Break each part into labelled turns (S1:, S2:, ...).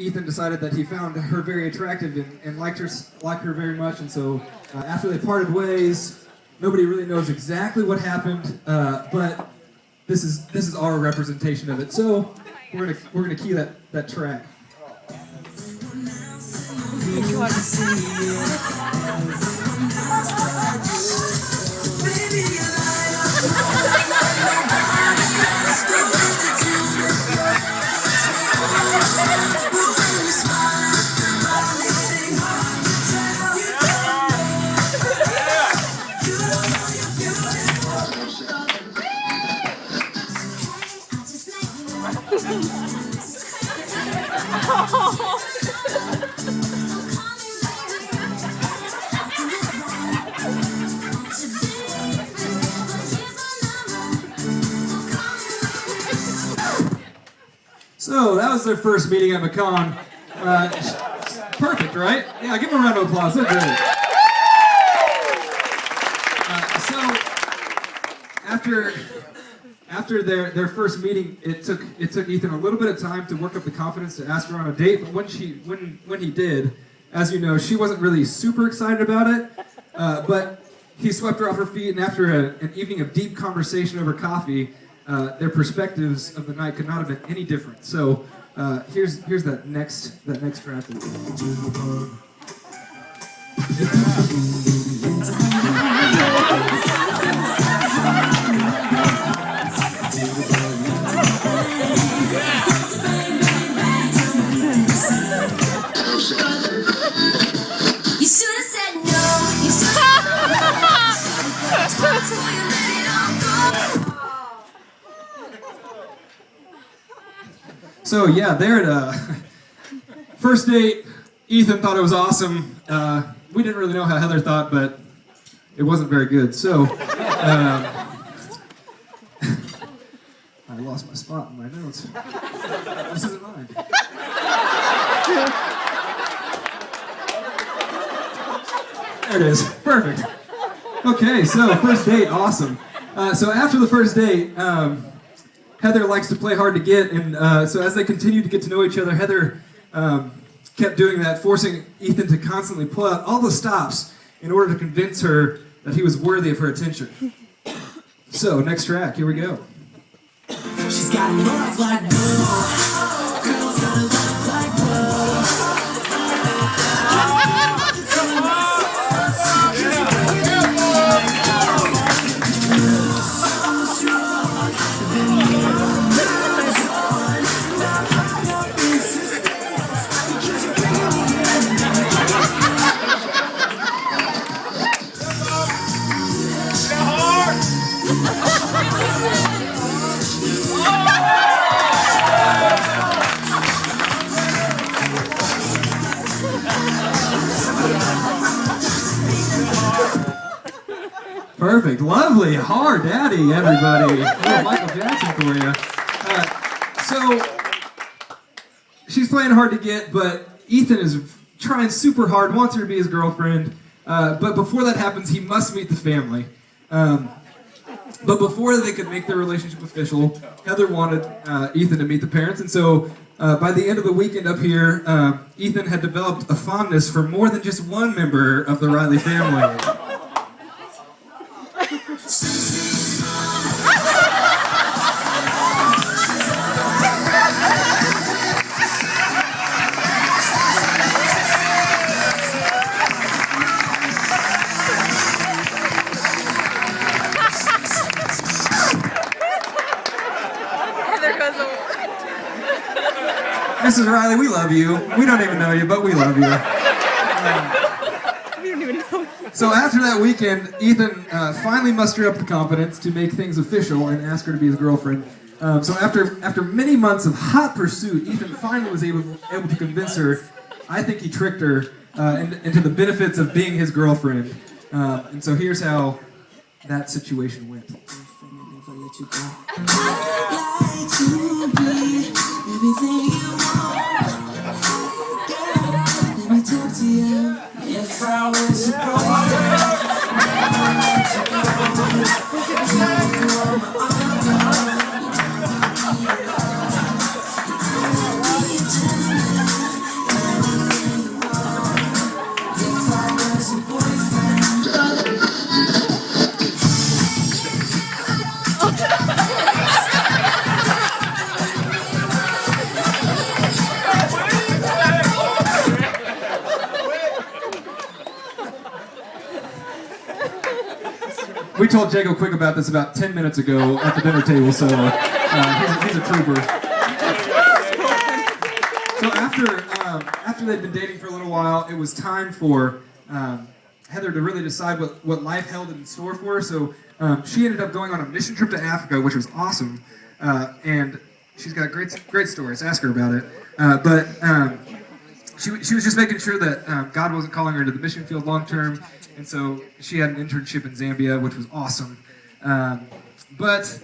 S1: Ethan decided that he found her very attractive and liked her very much, and so after they parted ways, nobody really knows exactly what happened, but this is our representation of it. So we're gonna key that track. So that was their first meeting at McCon. Perfect, right? Yeah, give them a round of applause. They're great. So after their first meeting, it took Ethan a little bit of time to work up the confidence to ask her on a date. But when he did, as you know, she wasn't really super excited about it. But he swept her off her feet, and after an evening of deep conversation over coffee, their perspectives of the night could not have been any different. So here's that next track. So yeah, there at first date, Ethan thought it was awesome. We didn't really know how Heather thought, but it wasn't very good. So I lost my spot in my notes. This isn't mine. There it is. Perfect. Okay, so first date, awesome. So after the first date, Heather likes to play hard to get, and so as they continued to get to know each other, Heather kept doing that, forcing Ethan to constantly pull out all the stops in order to convince her that he was worthy of her attention. So, next track, here we go. She's got love like gold. Girls got love like gold. Perfect, lovely, hard daddy, everybody. Oh, Michael Jackson for you. So she's playing hard to get, but Ethan is trying super hard, wants her to be his girlfriend. But before that happens, he must meet the family. But before they could make their relationship official, Heather wanted Ethan to meet the parents, and so by the end of the weekend up here, Ethan had developed a fondness for more than just one member of the Riley family. Mrs. Riley, we love you. We don't even know you, but we love you.
S2: We don't even know.
S1: So after that weekend, Ethan finally mustered up the confidence to make things official and ask her to be his girlfriend. So after many months of hot pursuit, Ethan finally was able to convince her. I think he tricked her into the benefits of being his girlfriend. And so here's how that situation went. Everything you want, let me talk to you. If I was a boy, told Jago Quick about this about 10 minutes ago at the dinner table, so he's a trooper. So after they'd been dating for a little while, it was time for Heather to really decide what life held in store for her. So she ended up going on a mission trip to Africa, which was awesome. And she's got great stories. Ask her about it. But she was just making sure that God wasn't calling her to the mission field long term. And so she had an internship in Zambia, which was awesome. But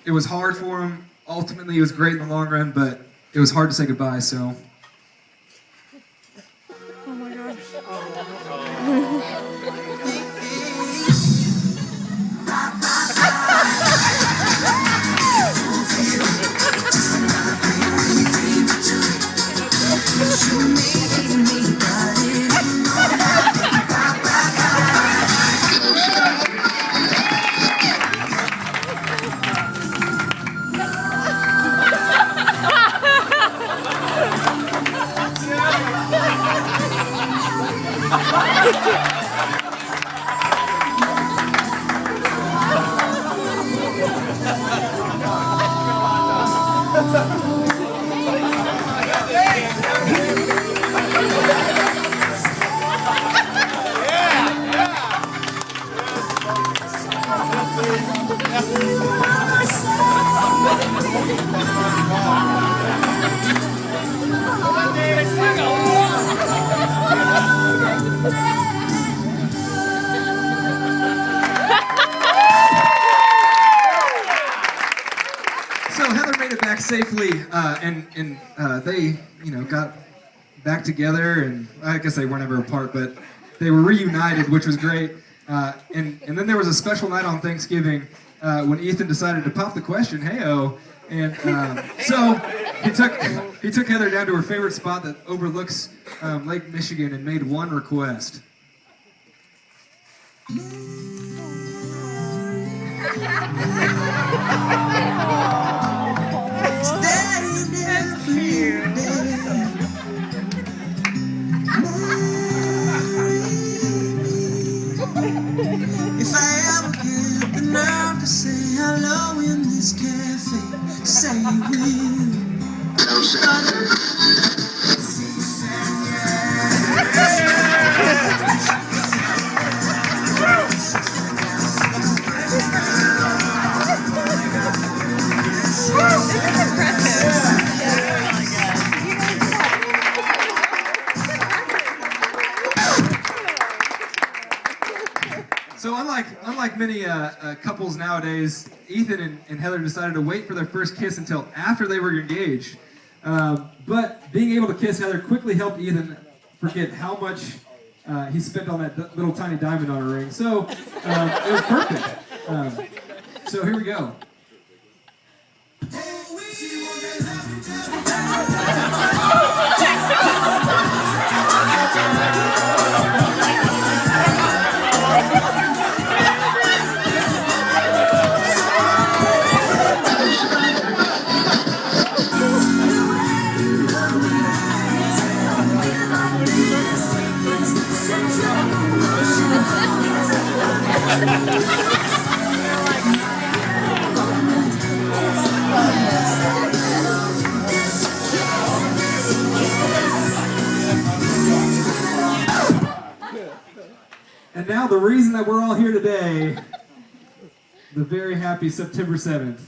S1: it was hard for him. Ultimately, it was great in the long run, but it was hard to say goodbye, so.
S2: Oh my gosh.
S1: So Heather made it back safely, and they, got back together, and I guess they weren't ever apart, but they were reunited, which was great. And then there was a special night on Thanksgiving when Ethan decided to pop the question, "Hey-oh," and so he took Heather down to her favorite spot that overlooks Lake Michigan and made one request.
S3: If I ever get the nerve to say hello in this cafe, say you will.
S2: This is impressive.
S1: So unlike many couples nowadays, Ethan and Heather decided to wait for their first kiss until after they were engaged. But being able to kiss Heather quickly helped Ethan forget how much he spent on that little tiny diamond on her ring. So it was perfect. So here we go. And now the reason that we're all here today, the very happy September 7th.